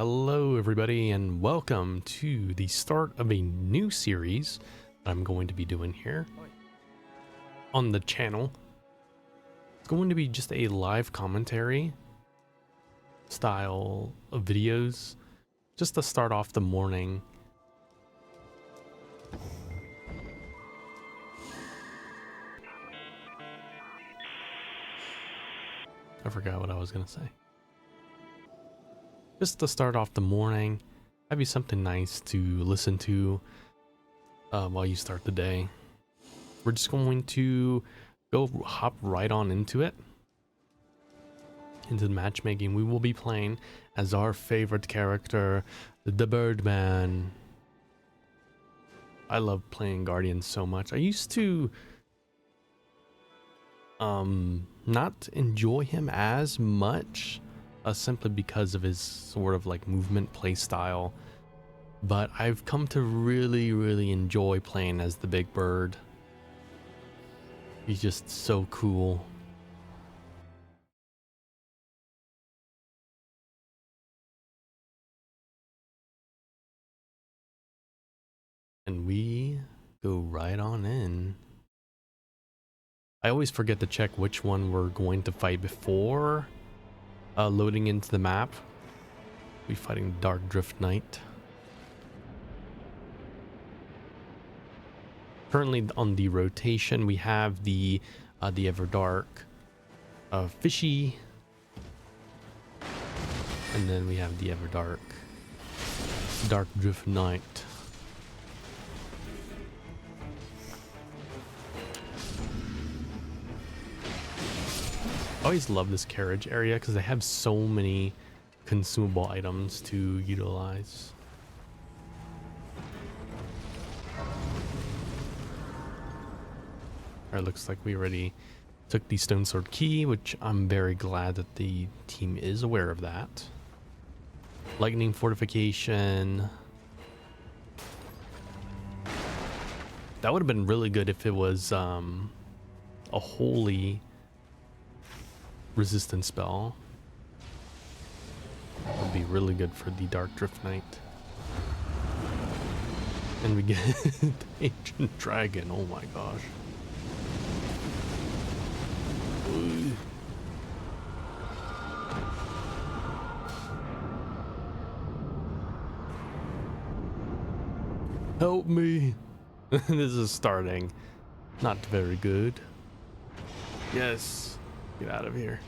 Hello everybody and welcome to the start of a new series that I'm going to be doing here on the channel. It's going to be just a live commentary style of videos just to start off the morning. I forgot what I was gonna say. Just to start off the morning, have you something nice to listen to while you start the day. We're just going to hop right on into it. Into the matchmaking, we will be playing as our favorite character, the Birdman. I love playing Guardian so much. I used to not enjoy him as much simply because of his sort of like movement play style, but I've come to really enjoy playing as the Big Bird. He's just so cool. And we go right on in. I always forget to check which one we're going to fight before loading into the map. We're fighting Dark Drift Knight. Currently on the rotation, we have the Everdark Fishy, and then we have the Everdark Dark Drift Knight. I always love this carriage area because they have so many consumable items to utilize. Alright, looks like we already took the Stone Sword Key, which I'm very glad that the team is aware of that. Lightning Fortification. That would have been really good if it was a holy resistance spell. That would be really good for the Dark Drift Knight. And we get the Ancient Dragon. Oh my gosh. Ooh. Help me. This is starting not very good. Yes. Get out of here.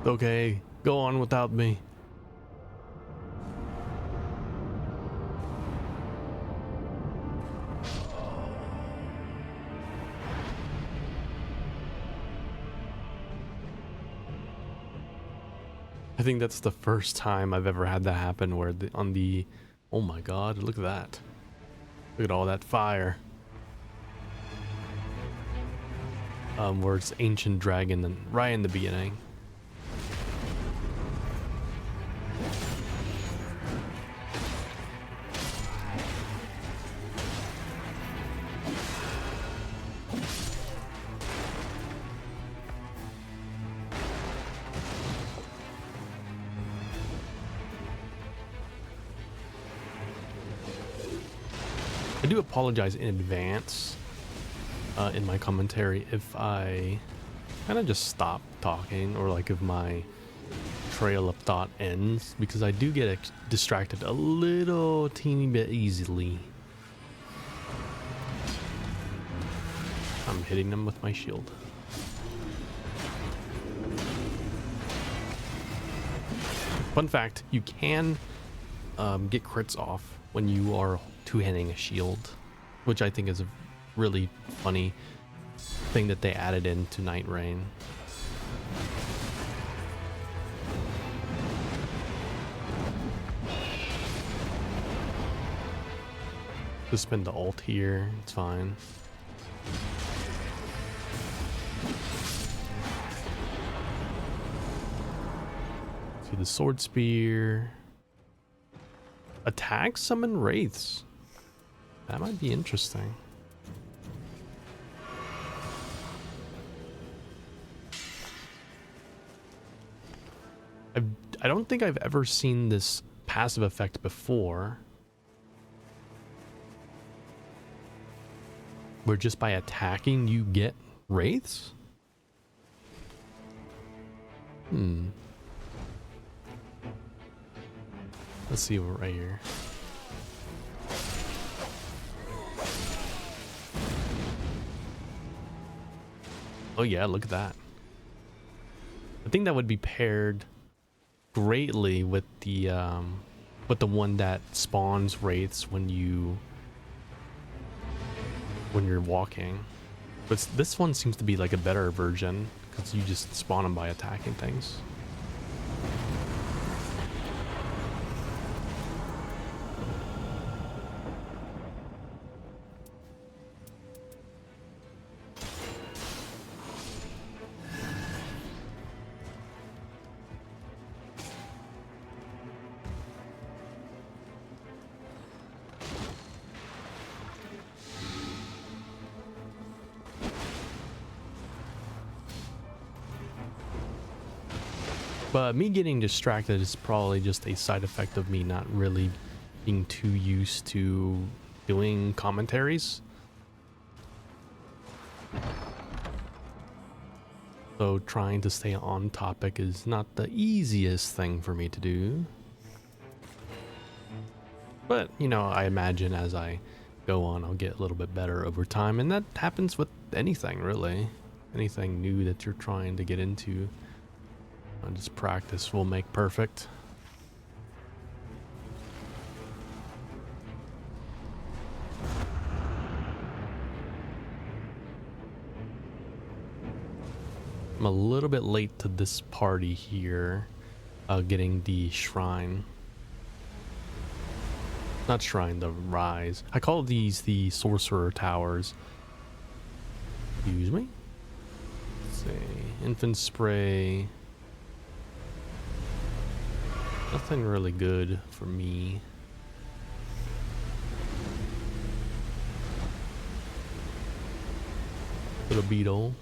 Okay, go on without me. I think that's the first time I've ever had that happen where oh my god, look at that. Look at all that fire. Where it's Ancient Dragon and right in the beginning. I do apologize in advance in my commentary if I kind of just stop talking or like if my trail of thought ends, because I do get distracted a little teeny bit easily. I'm hitting them with my shield. Fun fact, you can get crits off when you are two-handing a shield, which I think is a really funny thing that they added into Nightreign. Just spin the ult here, it's fine. See the sword spear. Attack summon wraiths. That might be interesting. I don't think I've ever seen this passive effect before, where just by attacking you get wraiths. Let's see what right here. Oh yeah, look at that. I think that would be paired greatly with the one that spawns wraiths when you're walking. But this one seems to be like a better version because you just spawn them by attacking things. But me getting distracted is probably just a side effect of me not really being too used to doing commentaries. So trying to stay on topic is not the easiest thing for me to do. But, you know, I imagine as I go on, I'll get a little bit better over time. And that happens with anything, really. Anything new that you're trying to get into. Just practice will make perfect. I'm a little bit late to this party here, getting the shrine. Not shrine, the rise. I call these the sorcerer towers. Excuse me. Let's see. Infant spray. Nothing really good for me. Little beetle.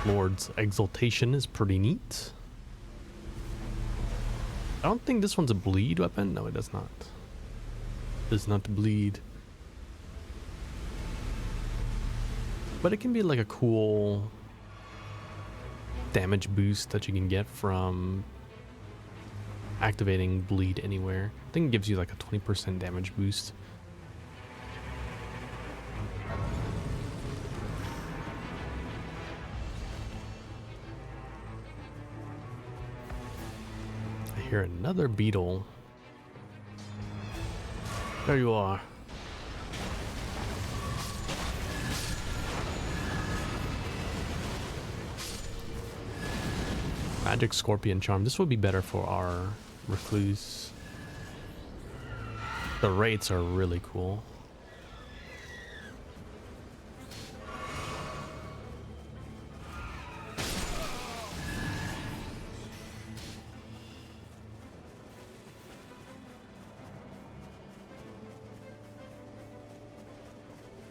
Lord's Exaltation is pretty neat. I don't think this one's a bleed weapon. No, it does not. Does not bleed. But it can be like a cool damage boost that you can get from activating bleed anywhere. I think it gives you like a 20% damage boost. I hear another beetle. There you are. Magic Scorpion Charm. This would be better for our recluse. The rates are really cool.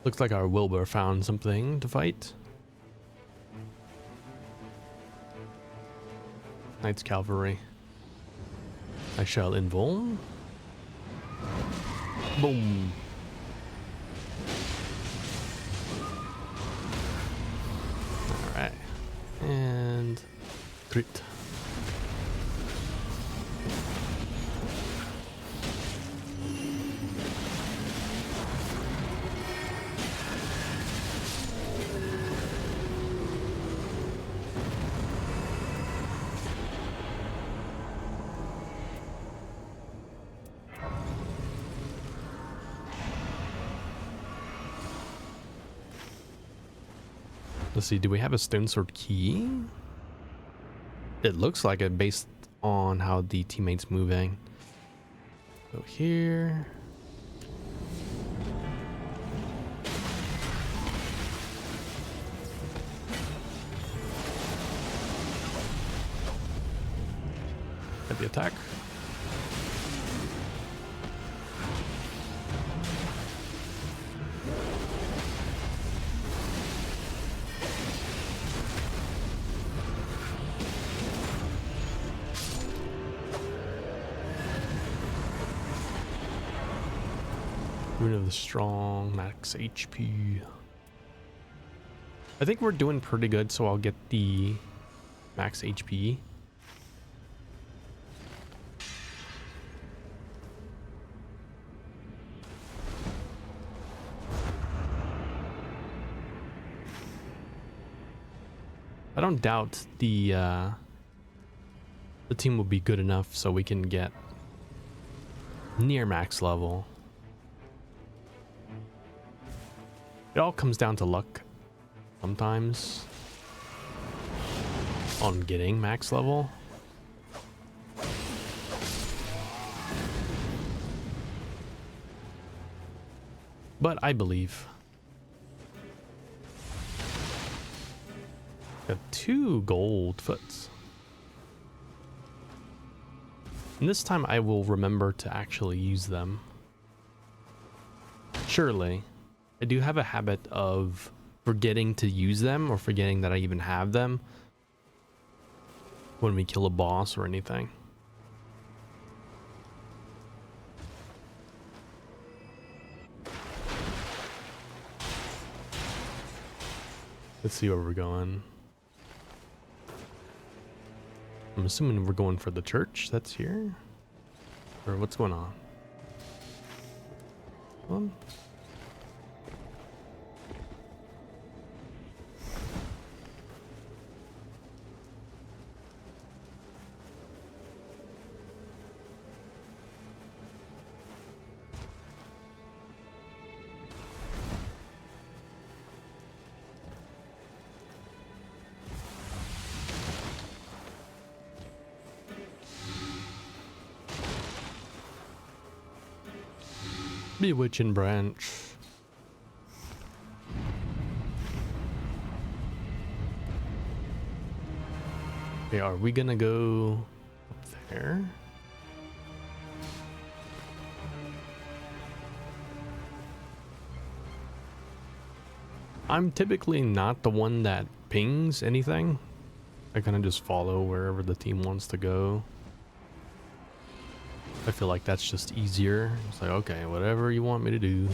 Looks like our Wilbur found something to fight. Knight's Cavalry. I shall invuln. Boom. Alright. And crit. Let's see, do we have a stone sword key? It looks like it based on how the teammate's moving. Go here. Get the attack. Rune of the Strong, max HP. I think we're doing pretty good, so I'll get the max HP. I don't doubt the team will be good enough so we can get near max level. It all comes down to luck sometimes on getting max level. But I believe. Got 2 gold foots. And this time I will remember to actually use them. Surely. I do have a habit of forgetting to use them or forgetting that I even have them when we kill a boss or anything. Let's see where we're going. I'm assuming we're going for the church that's here. Or what's going on? Bewitching branch. Okay, are we gonna go up there? I'm typically not the one that pings anything. I kind of just follow wherever the team wants to go. I feel like that's just easier. It's like, okay, whatever you want me to do.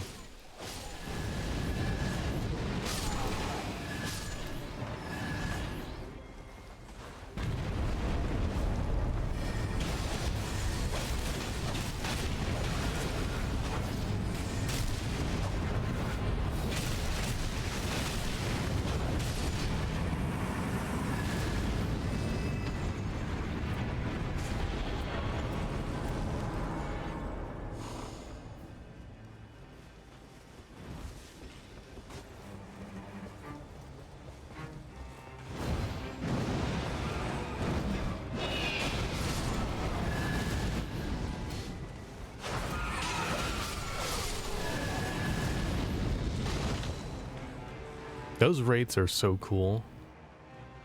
Those rates are so cool.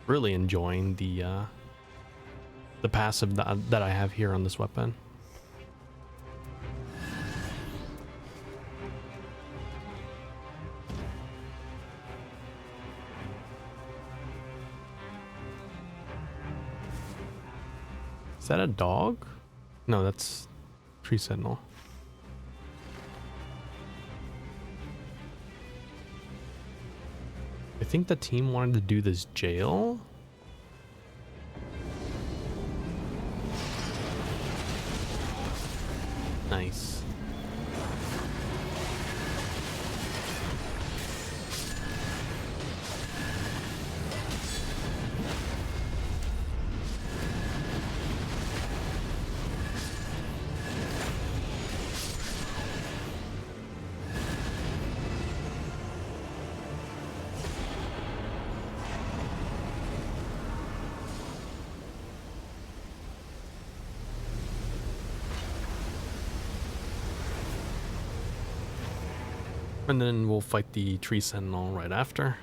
Really enjoying the passive that I have here on this weapon. Is that a dog? No, that's Tree Sentinel. I think the team wanted to do this jail. Nice. And then we'll fight the Tree Sentinel right after.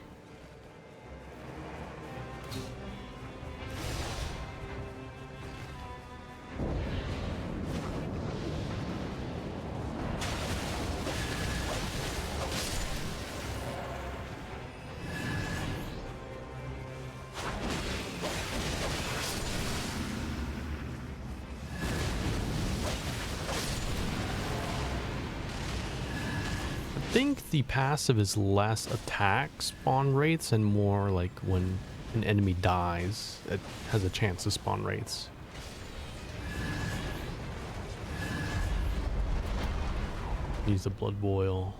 think the passive is less attack spawn rates and more like when an enemy dies, it has a chance to spawn rates. Use the blood boil.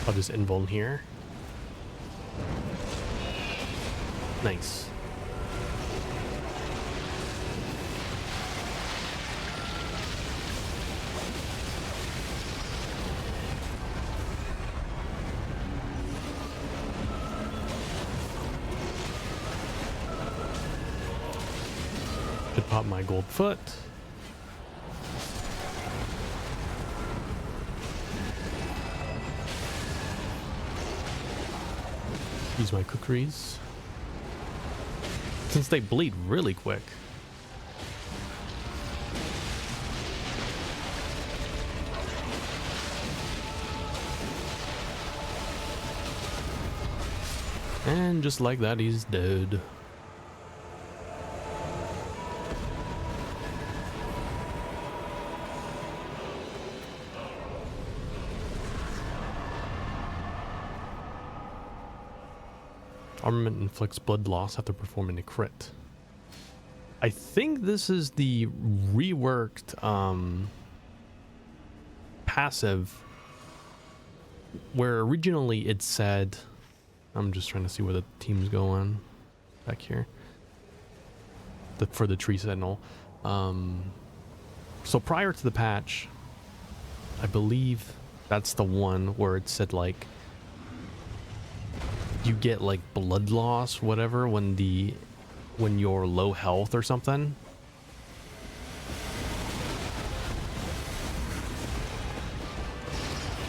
I'll just invuln here. Nice. Could pop my gold foot. Use my kukris. Since they bleed really quick. And just like that, he's dead. Armament inflicts blood loss after performing a crit. I think this is the reworked passive, where originally it said, I'm just trying to see where the team's going back here, for the tree sentinel. So prior to the patch, I believe that's the one where it said like you get like blood loss, whatever, when you're low health or something.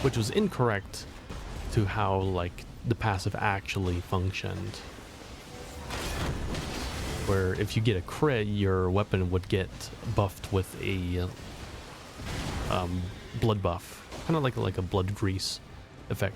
Which was incorrect to how like the passive actually functioned. Where if you get a crit, your weapon would get buffed with a blood buff, kind of like a blood grease effect.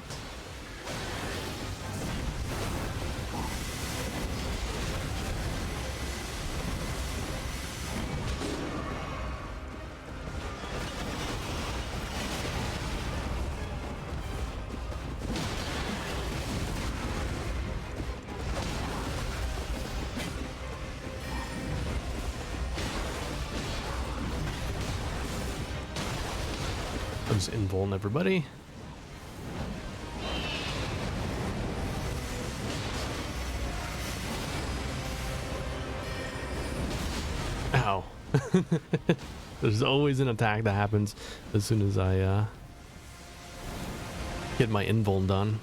I'll just invuln everybody. Ow. There's always an attack that happens as soon as I get my invuln done.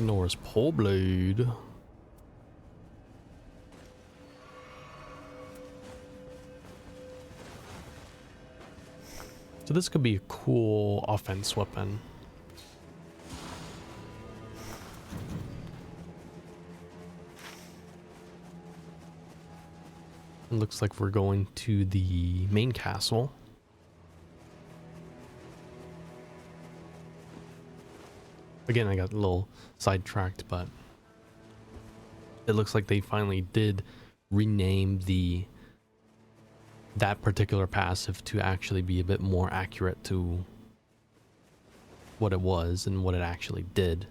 Nor's pole blade. So this could be a cool offense weapon. It looks like we're going to the main castle. Again, I got a little sidetracked, but it looks like they finally did rename that particular passive to actually be a bit more accurate to what it was and what it actually did.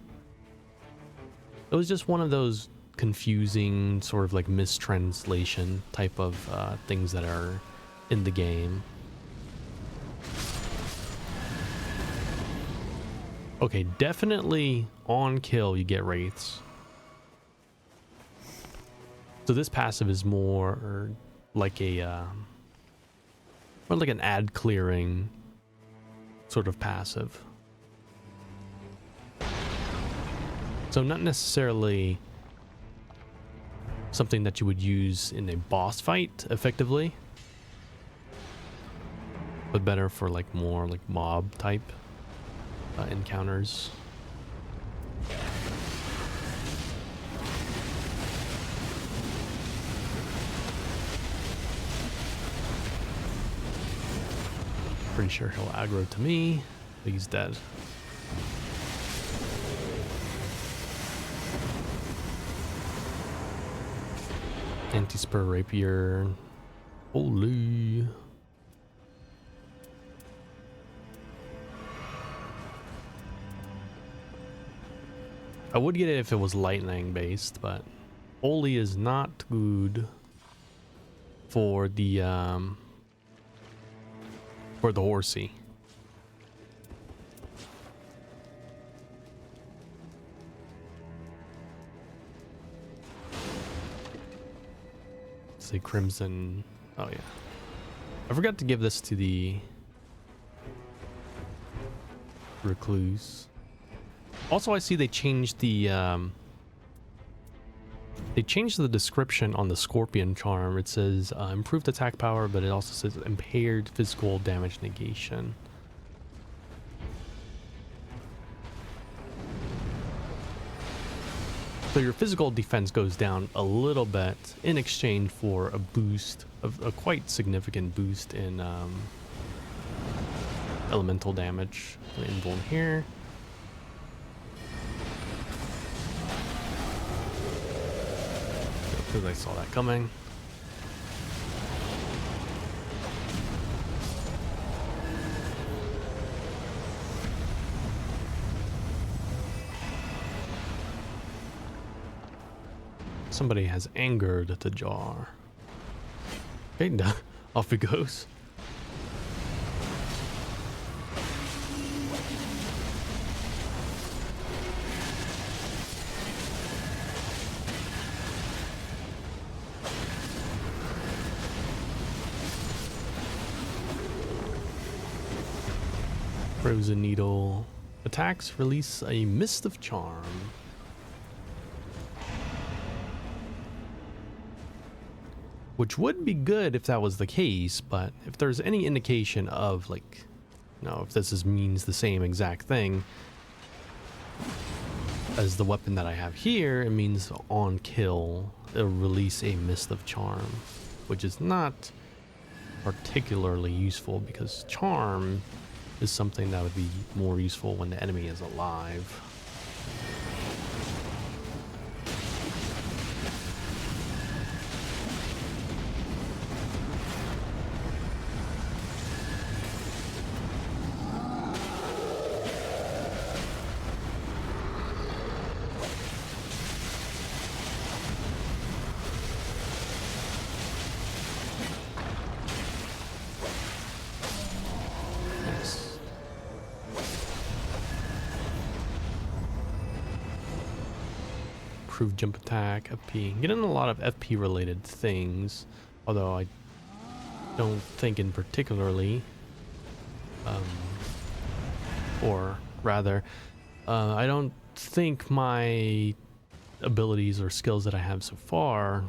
It was just one of those confusing sort of like mistranslation type of things that are in the game. Okay, definitely on kill you get wraiths. So this passive is more like more like an ad clearing sort of passive. So not necessarily something that you would use in a boss fight effectively, but better for like more like mob type encounters. Pretty sure he'll aggro to me, but he's dead. Anti-spur rapier. Holy. I would get it if it was lightning based, but holy is not good for the horsey. Say crimson. Oh yeah, I forgot to give this to the recluse. Also, I see they changed the description on the scorpion charm. It says improved attack power, but it also says impaired physical damage negation. So your physical defense goes down a little bit in exchange for a boost, of a quite significant boost in elemental damage. So invuln here. Because I saw that coming. Somebody has angered the jar. Okay, off it goes. Frozen needle attacks release a mist of charm. Which would be good if that was the case, but if there's any indication of like, you know, if this means the same exact thing as the weapon that I have here, it means on kill it'll release a mist of charm, which is not particularly useful because charm is something that would be more useful when the enemy is alive. Improved jump attack, FP. Getting a lot of FP related things, although I don't think in particularly, or rather, I don't think my abilities or skills that I have so far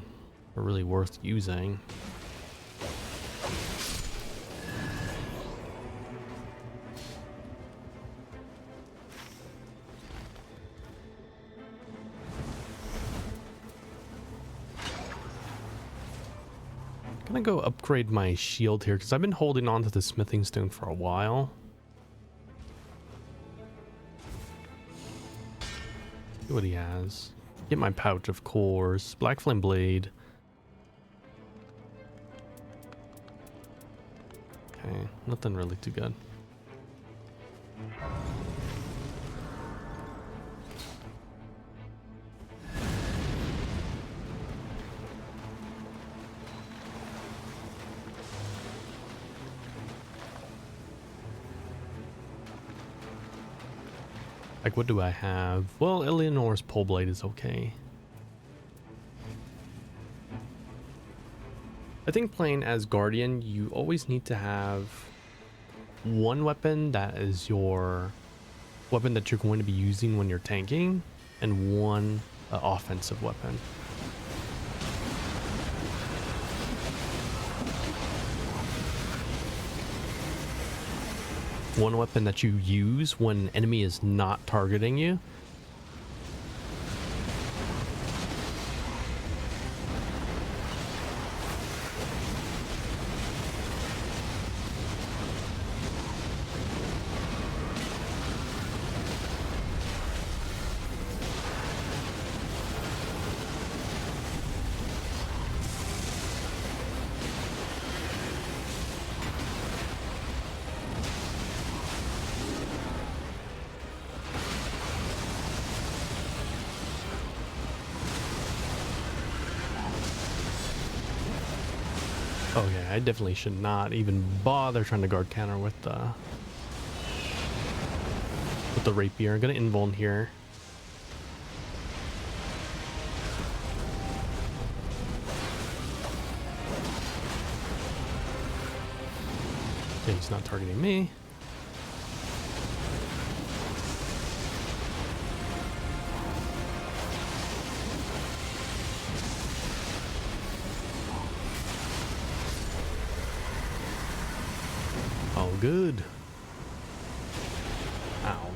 are really worth using. I'm gonna go upgrade my shield here because I've been holding on to the smithing stone for a while. See what he has. Get my pouch, of course. Black flame blade. Okay, nothing really too good. Like, what do I have? Well, Eleanor's pole blade is okay. I think playing as Guardian, you always need to have one weapon that is your weapon that you're going to be using when you're tanking, and one offensive weapon. one weapon that you use when an enemy is not targeting you. Oh yeah, I definitely should not even bother trying to guard counter with the rapier. I'm gonna invuln here. Okay, he's not targeting me. Oh, good. Ow.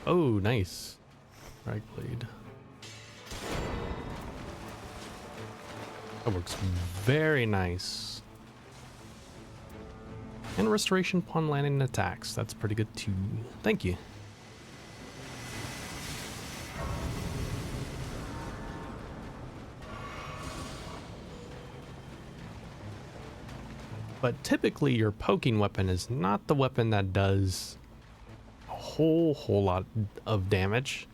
Oh, nice. Right blade. That works very nice. And restoration upon landing attacks. That's pretty good too. Thank you. But typically your poking weapon is not the weapon that does a whole lot of damage.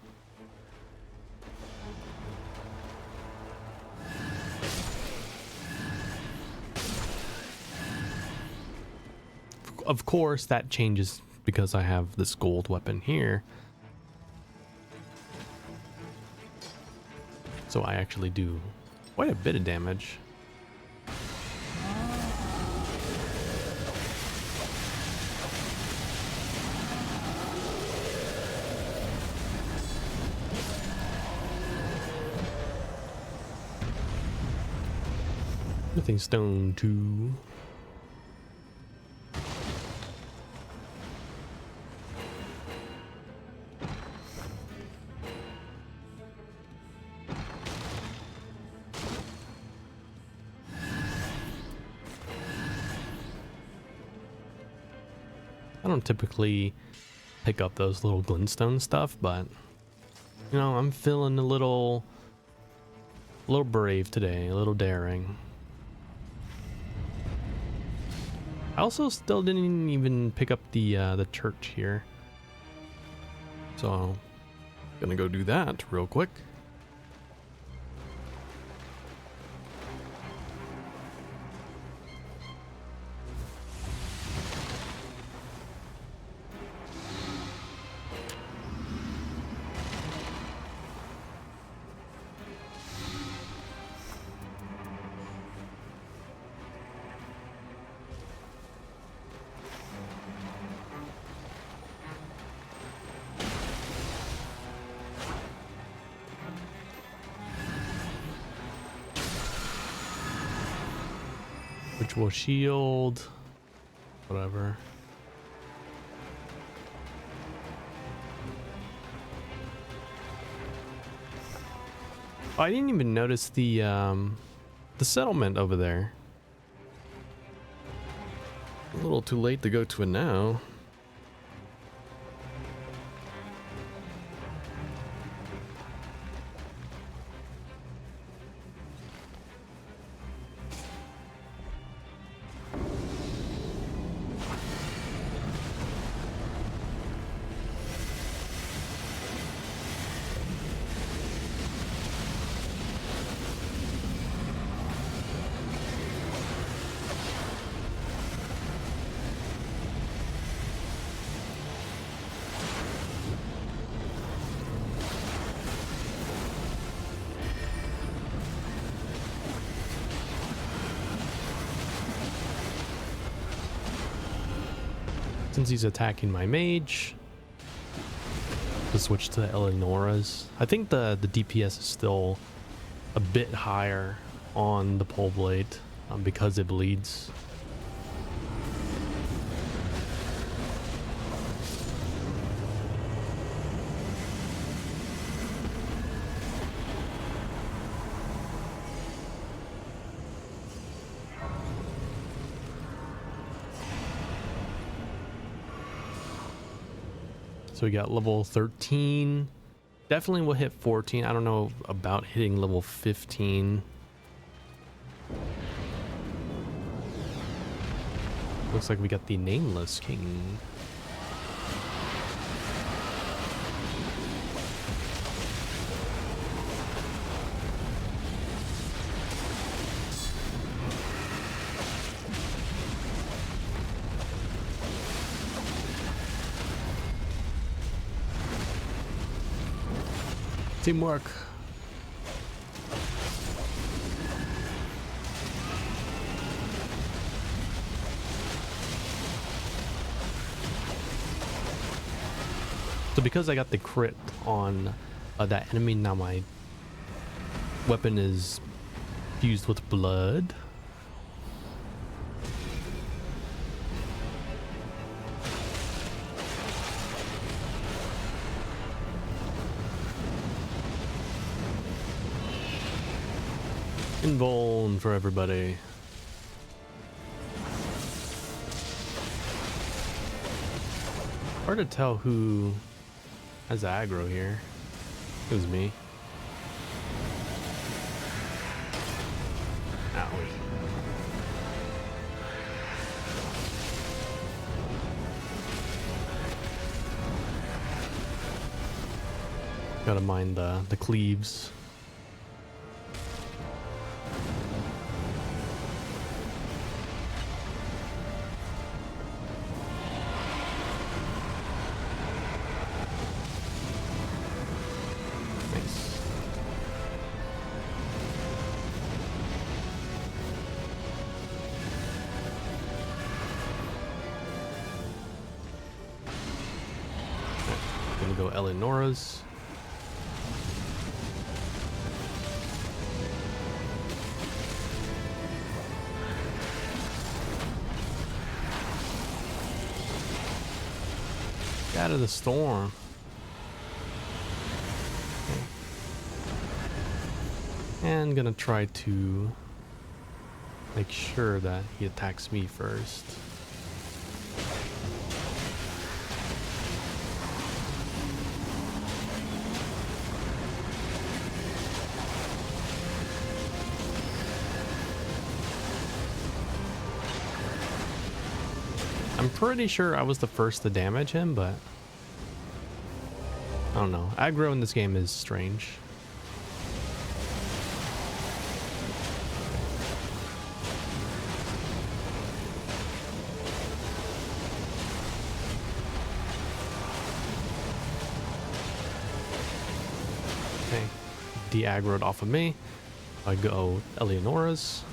Of course that changes because I have this gold weapon here. So I actually do quite a bit of damage. Everything stone too. I don't typically pick up those little glintstone stuff, but you know, I'm feeling a little brave today, a little daring. I also still didn't even pick up the church here, so I'm gonna go do that real quick. Ritual shield, whatever. Oh, I didn't even notice the settlement over there. A little too late to go to it now. Since he's attacking my mage, to switch to Eleonora's. I think the DPS is still a bit higher on the pole blade. because it bleeds. So we got level 13. Definitely will hit 14. I don't know about hitting level 15. Looks like we got the Nameless King. Teamwork. So because I got the crit on that enemy, now my weapon is fused with blood. Invuln for everybody. Hard to tell who has aggro here. It was me. Owie. Gotta mind the cleaves. Gonna go Eleonora's. Get out of the storm. Okay. And gonna try to make sure that he attacks me first. I'm pretty sure I was the first to damage him, but I don't know. Aggro in this game is strange. Okay, de-aggroed off of me. I go Eleonora's.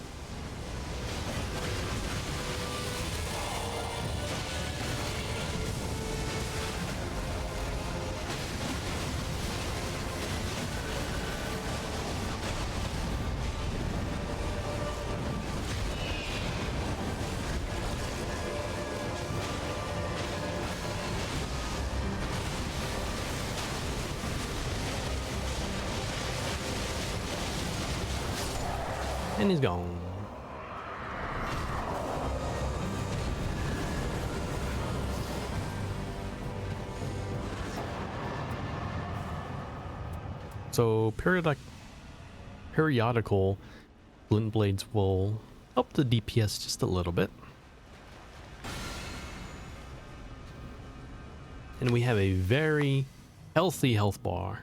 And he's gone. So periodical glint blades will help the DPS just a little bit. And we have a very healthy health bar.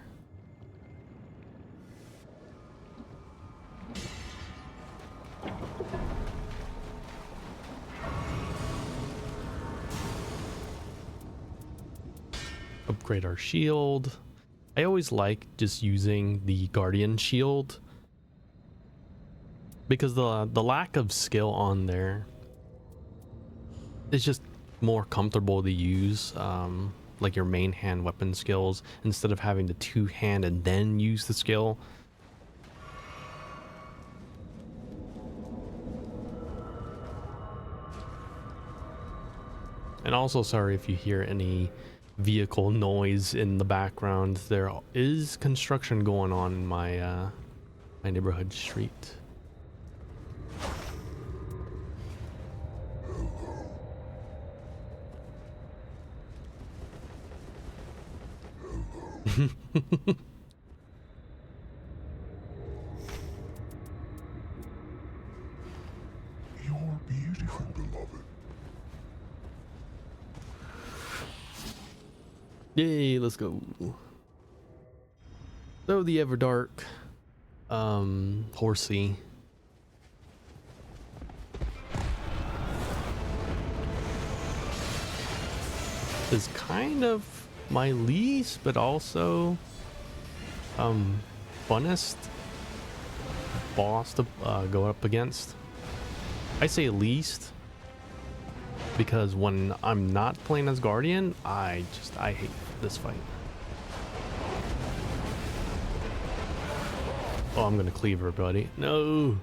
Upgrade our shield. I always like just using the Guardian shield because the lack of skill on there is just more comfortable to use, like your main hand weapon skills instead of having the two hand and then use the skill. And also sorry if you hear any vehicle noise in the background. There is construction going on in my my neighborhood street. You're beautiful, beloved. Yay, let's go. So the Everdark horsey is kind of my least but also funnest boss to go up against. I say least because when I'm not playing as Guardian, I hate this fight. Oh, I'm gonna cleave her, buddy. No.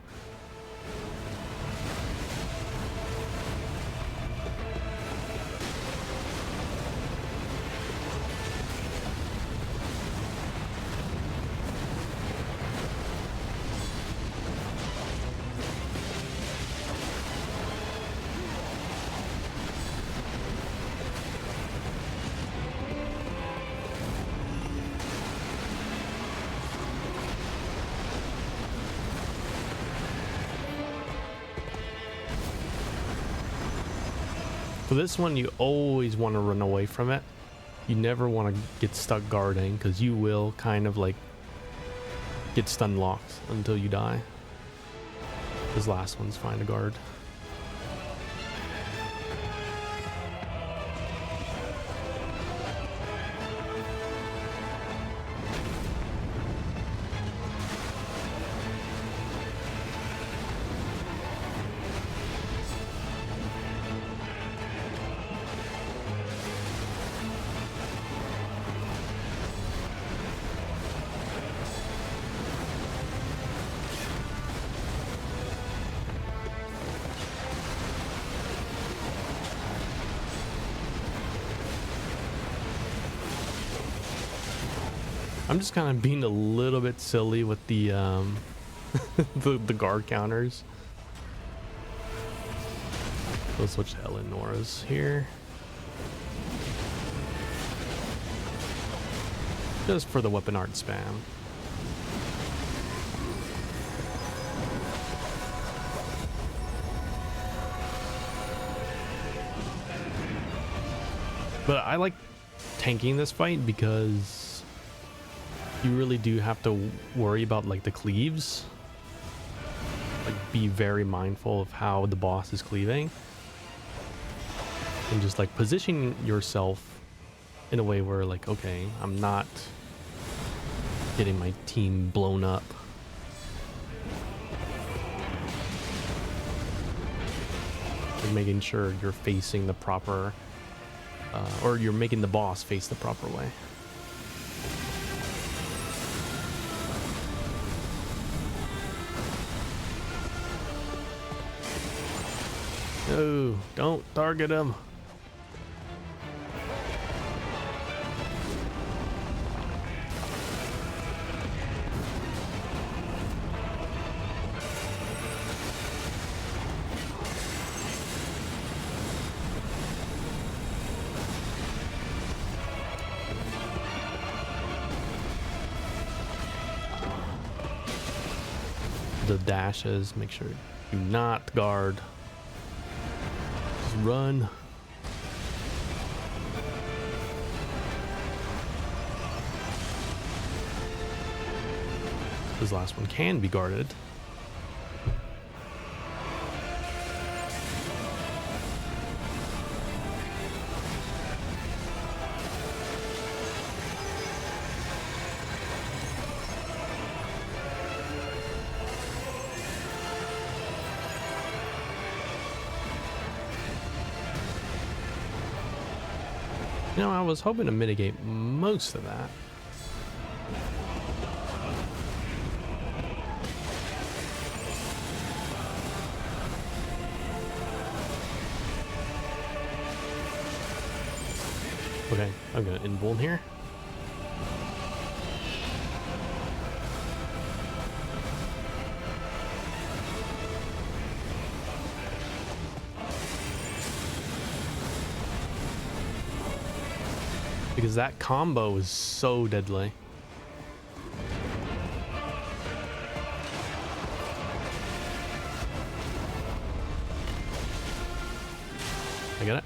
For this one, you always want to run away from it. You never want to get stuck guarding because you will kind of like get stun locked until you die. This last one's fine to guard. I'm just kind of being a little bit silly with the the guard counters. Let's switch to Eleanor's here. Just for the weapon art spam. But I like tanking this fight because you really do have to worry about like the cleaves. Like be very mindful of how the boss is cleaving. And just like position yourself in a way where like, okay, I'm not getting my team blown up. And making sure you're facing the proper, or you're making the boss face the proper way. No, don't target him. The dashes, make sure do not guard. Run. This last one can be guarded. You know, I was hoping to mitigate most of that. Okay, I'm gonna invuln here. Because that combo is so deadly. I get it.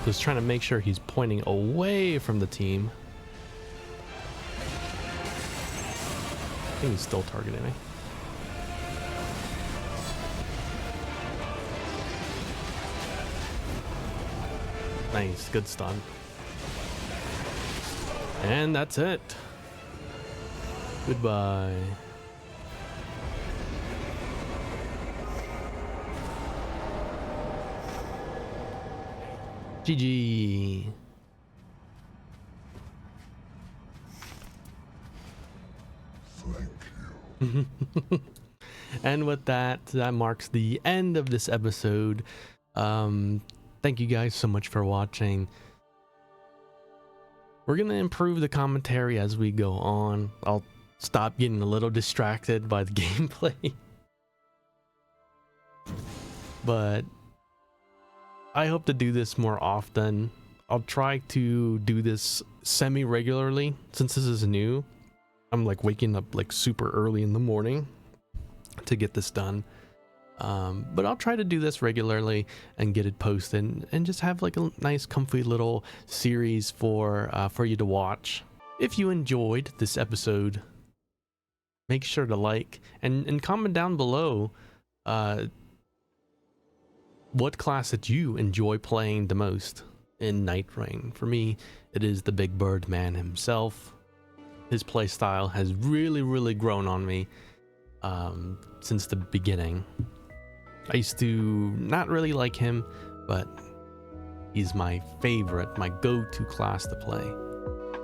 Just trying to make sure he's pointing away from the team. I think he's still targeting me. Nice, good stun. And that's it. Goodbye. GG. Thank you. And with that, that marks the end of this episode. Thank you guys so much for watching. We're gonna improve the commentary as we go on. I'll stop getting a little distracted by the gameplay. But I hope to do this more often. I'll try to do this semi-regularly since this is new. I'm like waking up like super early in the morning to get this done. But I'll try to do this regularly and get it posted and just have like a nice comfy little series for you to watch. If you enjoyed this episode, make sure to like and comment down below what class that you enjoy playing the most in Nightreign. For me, it is the Big Bird Man himself. His playstyle has really grown on me since the beginning. I used to not really like him, but he's my favorite, my go-to class to play.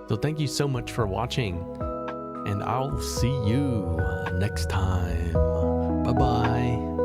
So thank you so much for watching, and I'll see you next time. Bye-bye.